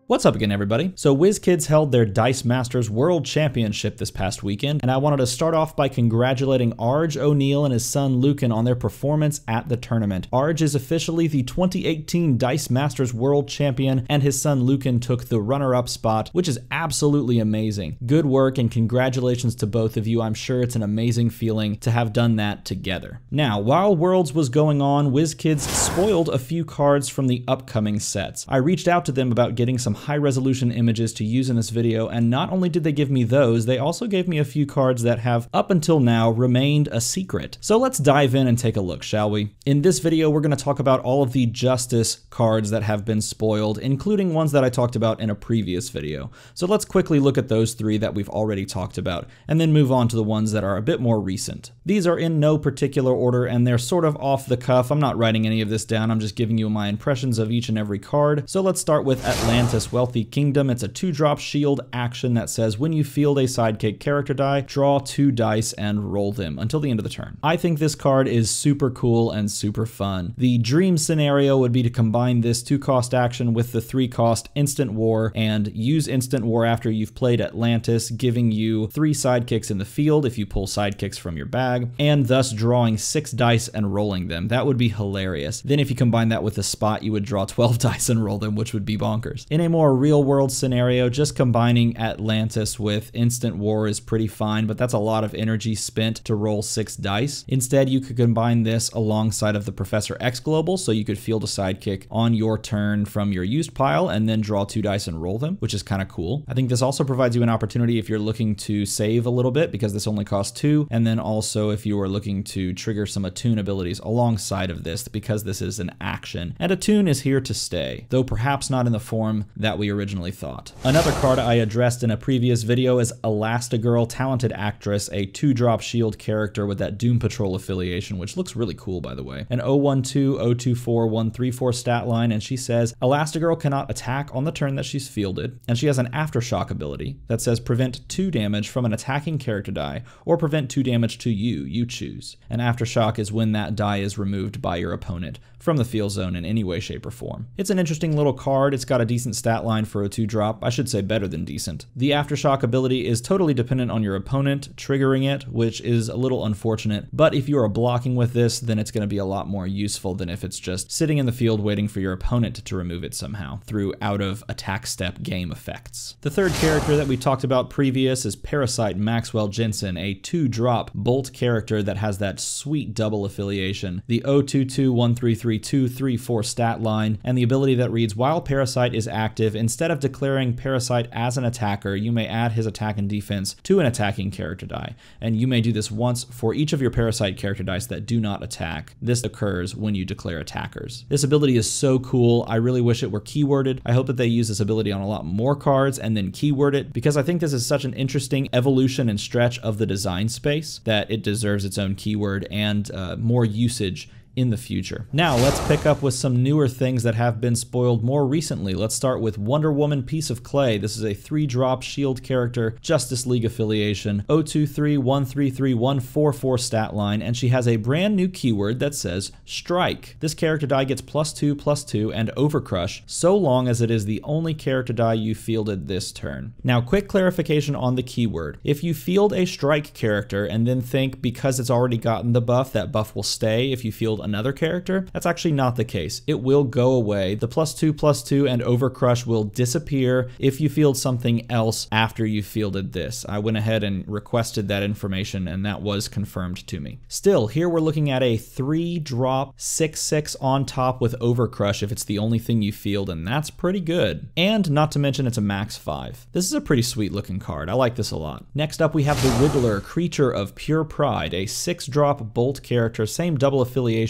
What's up again, everybody? So WizKids held their Dice Masters World Championship this past weekend, and I wanted to start off by congratulating Arj O'Neill and his son Lucan on their performance at the tournament. Arj is officially the 2018 Dice Masters World Champion, and his son Lucan took the runner-up spot, which is absolutely amazing. Good work and congratulations to both of you. I'm sure it's an amazing feeling to have done that together. Now, while Worlds was going on, WizKids spoiled a few cards from the upcoming sets. I reached out to them about getting some high-resolution images to use in this video, and not only did they give me those, they also gave me a few cards that have, up until now, remained a secret. So let's dive in and take a look, shall we? In this video, we're going to talk about all of the Justice cards that have been spoiled, including ones that I talked about in a previous video. So let's quickly look at those three that we've already talked about, and then move on to the ones that are a bit more recent. These are in no particular order, and they're sort of off the cuff. I'm not writing any of this down, I'm just giving you my impressions of each and every card. So let's start with Atlantis Wealthy Kingdom. It's a 2-drop shield action that says when you field a sidekick character die, draw 2 dice and roll them until the end of the turn. I think this card is super cool and super fun. The dream scenario would be to combine this 2-cost action with the 3-cost Instant War and use Instant War after you've played Atlantis, giving you 3 sidekicks in the field if you pull sidekicks from your bag, and thus drawing 6 dice and rolling them. That would be hilarious. Then if you combine that with the spot, you would draw 12 dice and roll them, which would be bonkers. In a more real-world scenario, just combining Atlantis with Instant War is pretty fine, but that's a lot of energy spent to roll 6 dice. Instead, you could combine this alongside of the Professor X Global, so you could field a sidekick on your turn from your used pile and then draw 2 dice and roll them, which is kind of cool. I think this also provides you an opportunity if you're looking to save a little bit, because this only costs 2, and then also if you are looking to trigger some attune abilities alongside of this, because this is an action. And attune is here to stay, though perhaps not in the form that we originally thought. Another card I addressed in a previous video is Elastigirl, Talented Actress, a 2-drop shield character with that Doom Patrol affiliation, which looks really cool, by the way. An 012, 024, 134 stat line, and she says Elastigirl cannot attack on the turn that she's fielded, and she has an Aftershock ability that says prevent 2 damage from an attacking character die, or prevent 2 damage to you choose. An Aftershock is when that die is removed by your opponent from the field zone in any way, shape, or form. It's an interesting little card. It's got a decent stat line for a 2-drop. I should say better than decent. The Aftershock ability is totally dependent on your opponent triggering it, which is a little unfortunate, but if you are blocking with this, then it's going to be a lot more useful than if it's just sitting in the field waiting for your opponent to remove it somehow through out of attack step game effects. The third character that we talked about previous is Parasite Maxwell Jensen, a 2-drop bolt character that has that sweet double affiliation, the 022, 133, 234 stat line, and the ability that reads, while Parasite is active, instead of declaring Parasite as an attacker, you may add his attack and defense to an attacking character die, and you may do this once for each of your Parasite character dice that do not attack. This occurs when you declare attackers. This ability is so cool. I really wish it were keyworded. I hope that they use this ability on a lot more cards and then keyword it, because I think this is such an interesting evolution and stretch of the design space that it deserves its own keyword and more usage in the future. Now let's pick up with some newer things that have been spoiled more recently. Let's start with Wonder Woman Piece of Clay. This is a 3-drop shield character, Justice League affiliation, 023, 133, 144 stat line, and she has a brand new keyword that says Strike. This character die gets +2/+2 and Overcrush so long as it is the only character die you fielded this turn. Now quick clarification on the keyword. If you field a Strike character and then think because it's already gotten the buff, that buff will stay if you field another character, that's actually not the case. It will go away. The +2/+2 and Overcrush will disappear if you field something else after you fielded this. I went ahead and requested that information, and that was confirmed to me. Still, here we're looking at a 3-drop 6/6 on top with Overcrush if it's the only thing you field, and that's pretty good. And not to mention it's a max 5. This is a pretty sweet looking card. I like this a lot. Next up we have the Riddler, Creature of Pure Pride, a 6-drop bolt character, same double affiliation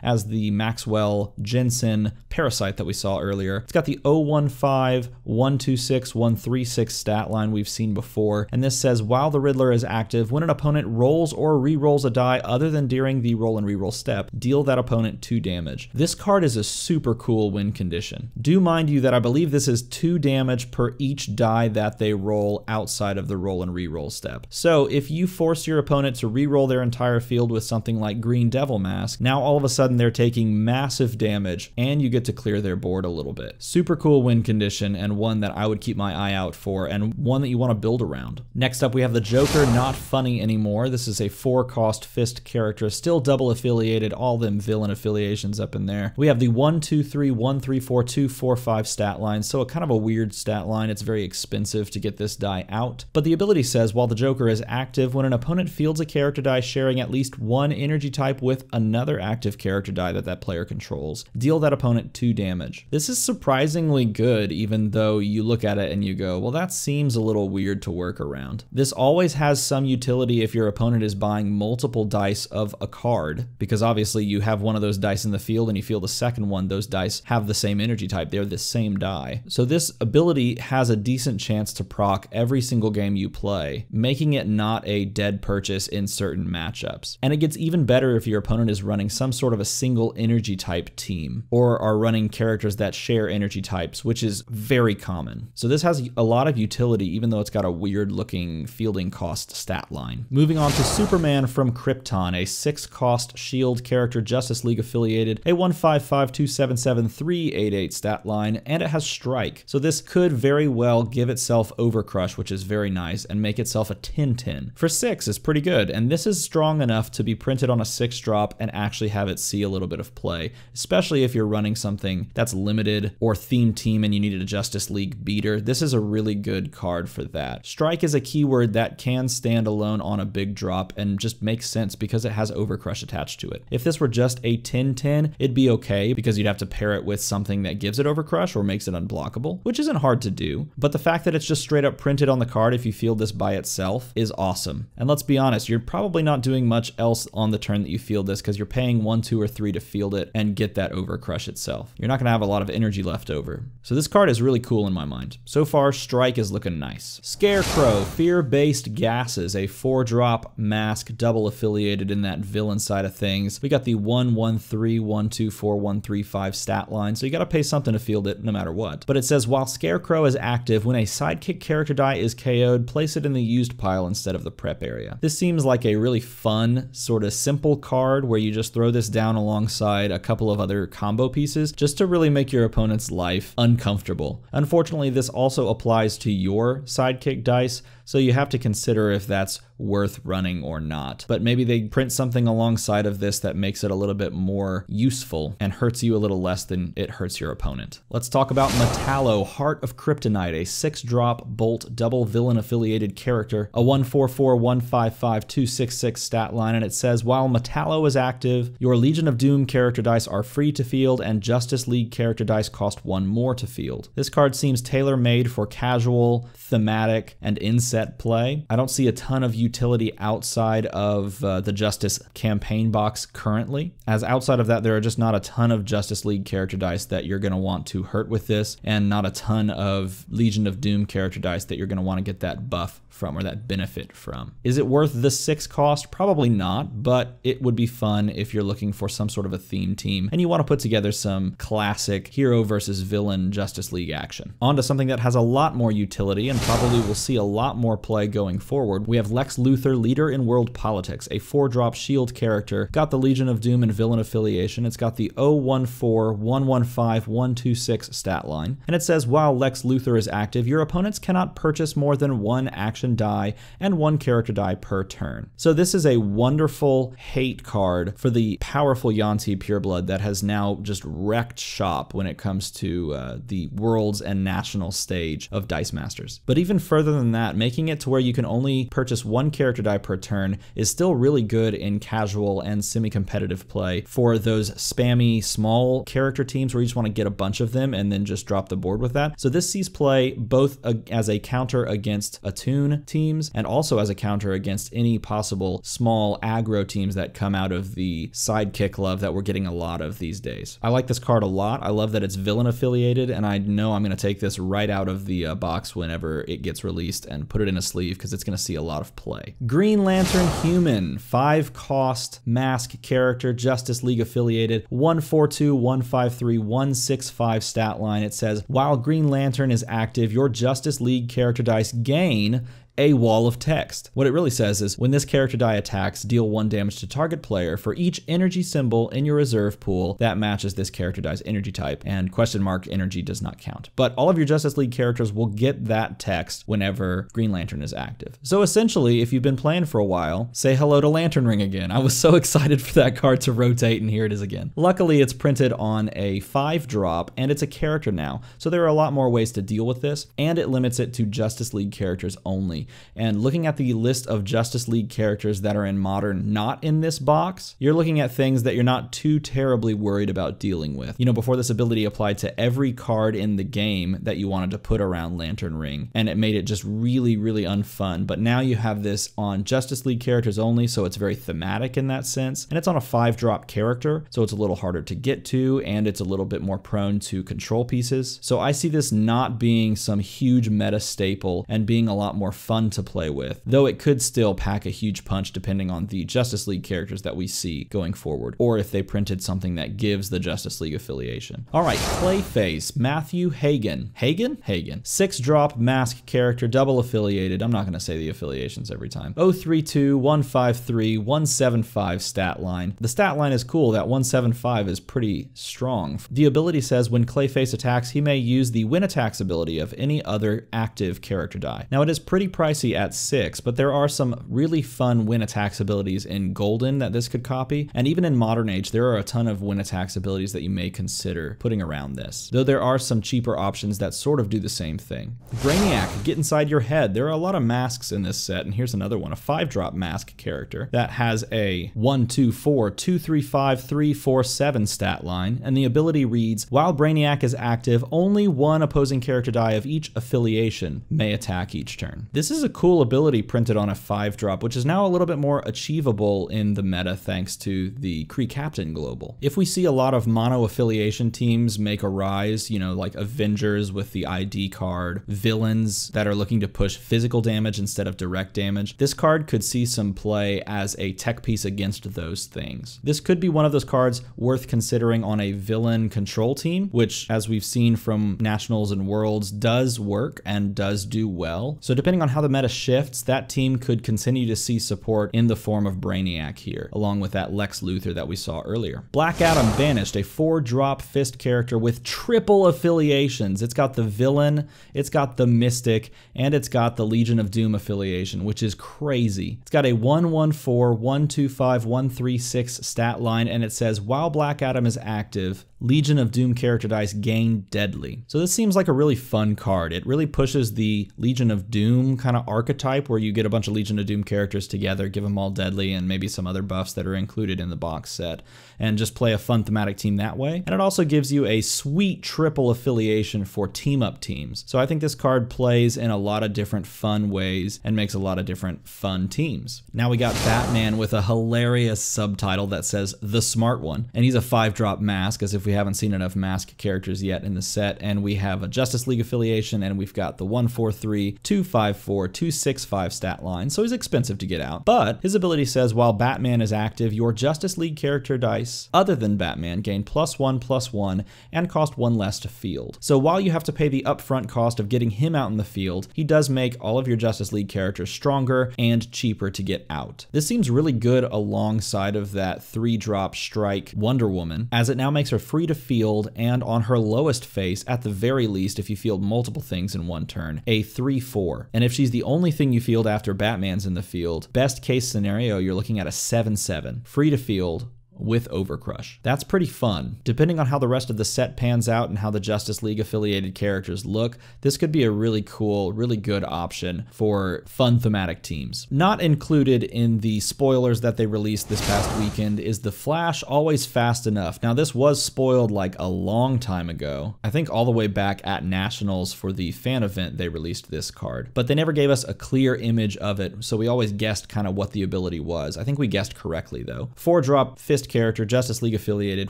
as the Maxwell Jensen Parasite that we saw earlier. It's got the 015, 126, 136 stat line we've seen before, and this says while the Riddler is active, when an opponent rolls or re-rolls a die other than during the roll and re-roll step, deal that opponent 2 damage. This card is a super cool win condition. Do mind you that I believe this is 2 damage per each die that they roll outside of the roll and re-roll step. So if you force your opponent to re-roll their entire field with something like Green Devil Mask, now Now all of a sudden they're taking massive damage and you get to clear their board a little bit. Super cool win condition, and one that I would keep my eye out for, and one that you want to build around. Next up we have the Joker, not funny anymore. This is a 4-cost fist character, still double affiliated, all them villain affiliations up in there. We have the 1, 2, 3, 1, 3, 4, 2, 4, 5 stat line, so a kind of a weird stat line. It's very expensive to get this die out. But the ability says, while the Joker is active, when an opponent fields a character die sharing at least one energy type with another active character die that player controls, deal that opponent 2 damage. This is surprisingly good, even though you look at it and you go, well, that seems a little weird to work around. This always has some utility if your opponent is buying multiple dice of a card, because obviously you have one of those dice in the field and you field the second one, those dice have the same energy type, they're the same die. So this ability has a decent chance to proc every single game you play, making it not a dead purchase in certain matchups. And it gets even better if your opponent is running some sort of a single energy type team, or are running characters that share energy types, which is very common. So this has a lot of utility, even though it's got a weird looking fielding cost stat line. Moving on to Superman from Krypton, a 6-cost shield character, Justice League affiliated, a 155277388 stat line, and it has strike. So this could very well give itself Overcrush, which is very nice, and make itself a 10/10. For 6 is pretty good, and this is strong enough to be printed on a 6-drop and actually have it see a little bit of play, especially if you're running something that's limited or theme team and you needed a Justice League beater. This is a really good card for that. Strike is a keyword that can stand alone on a big drop and just makes sense because it has Overcrush attached to it. If this were just a 10/10, it'd be okay because you'd have to pair it with something that gives it Overcrush or makes it unblockable, which isn't hard to do. But the fact that it's just straight up printed on the card if you field this by itself is awesome. And let's be honest, you're probably not doing much else on the turn that you field this because you're paying 1, 2, or 3 to field it and get that Overcrush itself. You're not going to have a lot of energy left over. So this card is really cool in my mind. So far, Strike is looking nice. Scarecrow, Fear-Based Gases, a 4-drop mask, double affiliated in that villain side of things. We got the 1, 1, 3, 1, 2, 4, 1, 3, 5 stat line, so you got to pay something to field it no matter what. But it says, while Scarecrow is active, when a sidekick character die is KO'd, place it in the used pile instead of the prep area. This seems like a really fun, sort of simple card where you just throw this down alongside a couple of other combo pieces just to really make your opponent's life uncomfortable. Unfortunately, this also applies to your sidekick dice, so you have to consider if that's worth running or not. But maybe they print something alongside of this that makes it a little bit more useful and hurts you a little less than it hurts your opponent. Let's talk about Metallo, Heart of Kryptonite, a 6-drop bolt double villain affiliated character, a 144155266 stat line, and it says, while Metallo is active, your Legion of Doom character dice are free to field and Justice League character dice cost 1 more to field. This card seems tailor-made for casual, thematic, and in-set play. I don't see a ton of utility outside of the Justice campaign box currently, as outside of that there are just not a ton of Justice League character dice that you're going to want to hurt with this, and not a ton of Legion of Doom character dice that you're going to want to get that buff from or that benefit from. Is it worth the 6 cost? Probably not, but it would be fun if you're looking for some sort of a theme team and you want to put together some classic hero versus villain Justice League action. On to something that has a lot more utility and probably will see a lot more play going forward. We have Lex Luthor, Leader in World Politics, a 4-drop shield character, got the Legion of Doom and villain affiliation. It's got the 014115126 stat line, and it says, while Lex Luthor is active, your opponents cannot purchase more than 1 action die and 1 character die per turn. So this is a wonderful hate card for the powerful Yanti Pureblood that has now just wrecked shop when it comes to the worlds and national stage of Dice Masters. But even further than that, making it to where you can only purchase 1 character die per turn is still really good in casual and semi-competitive play for those spammy small character teams where you just want to get a bunch of them and then just drop the board with that. So this sees play both as a counter against Attune teams and also as a counter against any possible small aggro teams that come out of the sidekick love that we're getting a lot of these days. I like this card a lot. I love that it's villain affiliated, and I know I'm going to take this right out of the box whenever it gets released and put it in a sleeve because it's going to see a lot of play. Green Lantern Human, 5-cost mask character, Justice League affiliated, 142153165 stat line. It says, while Green Lantern is active, your Justice League character dice gain a wall of text. What it really says is, when this character die attacks, deal 1 damage to target player for each energy symbol in your reserve pool that matches this character die's energy type, and question mark energy does not count. But all of your Justice League characters will get that text whenever Green Lantern is active. So essentially, if you've been playing for a while, say hello to Lantern Ring again. I was so excited for that card to rotate, and here it is again. Luckily, it's printed on a 5-drop, and it's a character now, so there are a lot more ways to deal with this, and it limits it to Justice League characters only. And looking at the list of Justice League characters that are in Modern not in this box, you're looking at things that you're not too terribly worried about dealing with. You know, before this ability applied to every card in the game that you wanted to put around Lantern Ring, and it made it just really, really unfun. But now you have this on Justice League characters only, so it's very thematic in that sense, and it's on a 5-drop character, so it's a little harder to get to, and it's a little bit more prone to control pieces. So I see this not being some huge meta staple and being a lot more fun to play with, though it could still pack a huge punch depending on the Justice League characters that we see going forward, or if they printed something that gives the Justice League affiliation. All right, Clayface, Matthew Hagen. Hagen? 6-drop mask character, double affiliated. I'm not going to say the affiliations every time. 032, 153, 175 stat line. The stat line is cool. That 175 is pretty strong. The ability says when Clayface attacks, he may use the win attacks ability of any other active character die. Now it is pretty pricey at 6, but there are some really fun win attacks abilities in Golden that this could copy, and even in Modern Age, there are a ton of win attacks abilities that you may consider putting around this, though there are some cheaper options that sort of do the same thing. Brainiac, get inside your head. There are a lot of masks in this set, and here's another one, a 5-drop mask character that has a 1, 2, 4, 2, 3, 5, 3, 4, 7 stat line, and the ability reads, while Brainiac is active, only one opposing character die of each affiliation may attack each turn. This is a cool ability printed on a 5-drop, which is now a little bit more achievable in the meta thanks to the Kree Captain Global. If we see a lot of mono affiliation teams make a rise, you know, like Avengers with the ID card, villains that are looking to push physical damage instead of direct damage, this card could see some play as a tech piece against those things. This could be one of those cards worth considering on a villain control team, which, as we've seen from Nationals and Worlds, does work and does do well. So depending on how the meta shifts, that team could continue to see support in the form of Brainiac here, along with that Lex Luthor that we saw earlier. Black Adam Banished, a 4-drop fist character with triple affiliations. It's got the villain, it's got the Mystic, and it's got the Legion of Doom affiliation, which is crazy. It's got a 114, 125, 136 stat line, and it says, while Black Adam is active, Legion of Doom character dice gain deadly. So this seems like a really fun card. It really pushes the Legion of Doom kind of archetype where you get a bunch of Legion of Doom characters together, give them all deadly and maybe some other buffs that are included in the box set, and just play a fun thematic team that way. And it also gives you a sweet triple affiliation for team-up teams. So I think this card plays in a lot of different fun ways and makes a lot of different fun teams. Now we got Batman with a hilarious subtitle that says The Smart One, and he's a 5-drop mask, as if we haven't seen enough mask characters yet in the set, and we have a Justice League affiliation, and we've got the 143, 254, 265 stat line, so he's expensive to get out. But his ability says, while Batman is active, your Justice League character dice other than Batman gain +1/+1 and cost 1 less to field. So while you have to pay the upfront cost of getting him out in the field, he does make all of your Justice League characters stronger and cheaper to get out. This seems really good alongside of that 3-drop strike Wonder Woman, as it now makes her free to field, and on her lowest face, at the very least, if you field multiple things in one turn, a 3/4. And if she's the only thing you field after Batman's in the field, best case scenario, you're looking at a 7/7, free to field, with Overcrush. That's pretty fun. Depending on how the rest of the set pans out and how the Justice League affiliated characters look, this could be a really cool, really good option for fun thematic teams. Not included in the spoilers that they released this past weekend is the Flash Always Fast Enough. Now this was spoiled like a long time ago. I think all the way back at Nationals for the fan event they released this card, but they never gave us a clear image of it, so we always guessed kind of what the ability was. I think we guessed correctly though. 4-drop fist based character, Justice League affiliated,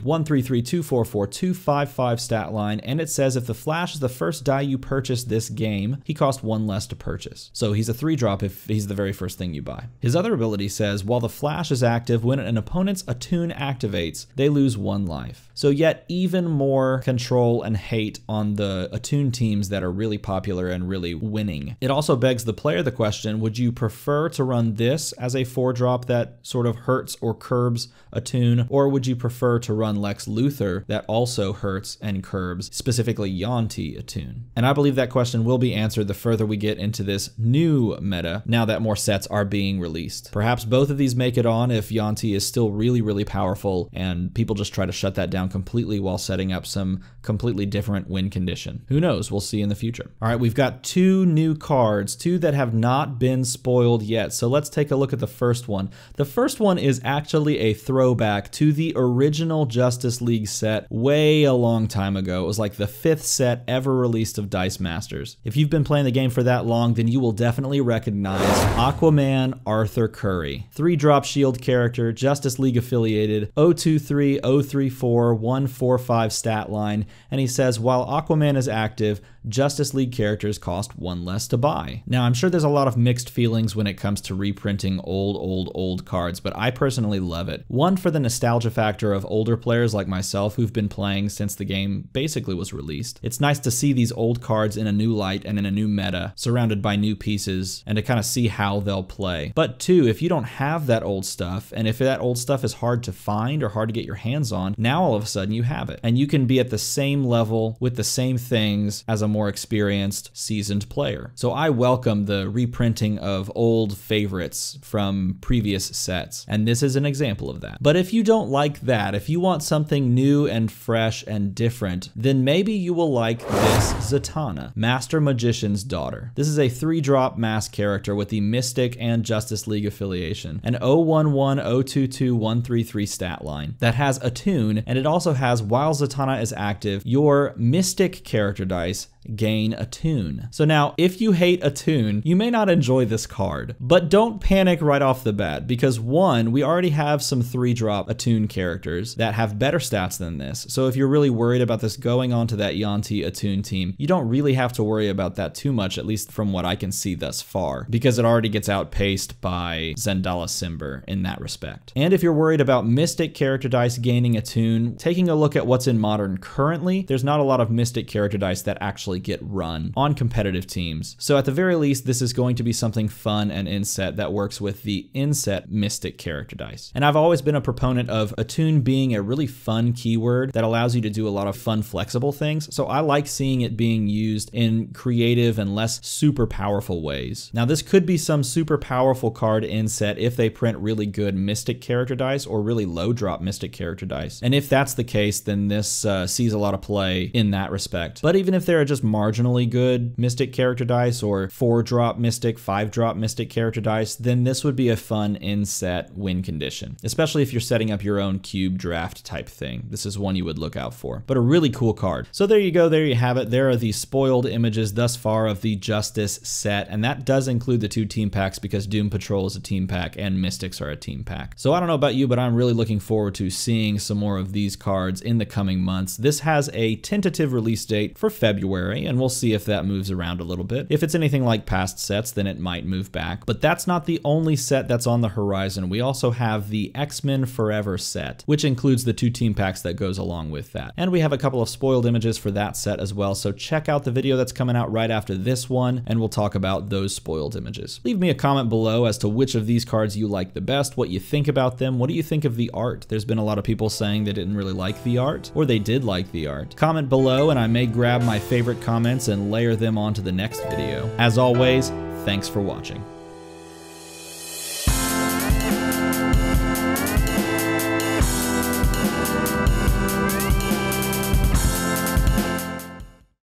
133-244-255 stat line, and it says if the Flash is the first die you purchase this game, he costs 1 less to purchase. So he's a 3-drop if he's the very first thing you buy. His other ability says, while the Flash is active, when an opponent's attune activates, they lose 1 life. So yet even more control and hate on the attune teams that are really popular and really winning. It also begs the player the question, would you prefer to run this as a 4-drop that sort of hurts or curbs attune, or would you prefer to run Lex Luthor that also hurts and curbs, specifically Yanti attune? And I believe that question will be answered the further we get into this new meta, now that more sets are being released. Perhaps both of these make it on if Yanti is still really, really powerful and people just try to shut that down completely while setting up some completely different win condition. Who knows? We'll see in the future. All right, we've got 2 new cards, 2 that have not been spoiled yet. So let's take a look at the first one. The first one is actually a throwback to the original Justice League set way a long time ago. It was like the 5th set ever released of Dice Masters. If you've been playing the game for that long, then you will definitely recognize Aquaman Arthur Curry. 3-drop shield character, Justice League affiliated, 023-034-145 stat line, and he says, while Aquaman is active, Justice League characters cost 1 less to buy. Now, I'm sure there's a lot of mixed feelings when it comes to reprinting old cards, but I personally love it. One, for the nostalgia factor of older players like myself who've been playing since the game basically was released. It's nice to see these old cards in a new light and in a new meta, surrounded by new pieces, and to kind of see how they'll play. But 2, if you don't have that old stuff, and if that old stuff is hard to find or hard to get your hands on, now all of a sudden you have it. And you can be at the same level with the same things as a more experienced, seasoned player. So I welcome the reprinting of old favorites from previous sets, and this is an example of that. But if you don't like that, if you want something new and fresh and different, then maybe you will like this Zatanna, Master Magician's daughter. This is a 3-drop mask character with the Mystic and Justice League affiliation, an 011-022-133 stat line that has attune, and it also has, while Zatanna is active, your Mystic character dice gain attune. So now, if you hate attune, you may not enjoy this card, but don't panic right off the bat, because 1, we already have some 3-drop attune characters that have better stats than this. So if you're really worried about this going on to that Yanti attune team, you don't really have to worry about that too much, at least from what I can see thus far, because it already gets outpaced by Zendala Simber in that respect. And if you're worried about Mystic character dice gaining attune, taking a look at what's in Modern currently, there's not a lot of Mystic character dice that actually get run on competitive teams. So at the very least, this is going to be something fun and inset that works with the inset Mystic character dice. And I've always been a proponent of attune being a really fun keyword that allows you to do a lot of fun, flexible things. So I like seeing it being used in creative and less super powerful ways. Now, this could be some super powerful card inset if they print really good Mystic character dice or really low drop Mystic character dice. And if that's the case, then this sees a lot of play in that respect. But even if there are just marginally good Mystic character dice or 4-drop Mystic, 5-drop Mystic character dice, then this would be a fun inset win condition, especially if you're setting up your own cube draft type thing. This is one you would look out for, but a really cool card. So there you go, there you have it. There are the spoiled images thus far of the Justice set, and that does include the 2 team packs because Doom Patrol is a team pack and Mystics are a team pack. So I don't know about you, but I'm really looking forward to seeing some more of these cards in the coming months. This has a tentative release date for February, and we'll see if that moves around a little bit. If it's anything like past sets, then it might move back. But that's not the only set that's on the horizon. We also have the X-Men Forever set, which includes the 2 team packs that goes along with that. And we have a couple of spoiled images for that set as well, so check out the video that's coming out right after this one, and we'll talk about those spoiled images. Leave me a comment below as to which of these cards you like the best, what you think about them, what do you think of the art? There's been a lot of people saying they didn't really like the art, or they did like the art. Comment below, and I may grab my favorite comments and layer them onto the next video. As always, thanks for watching.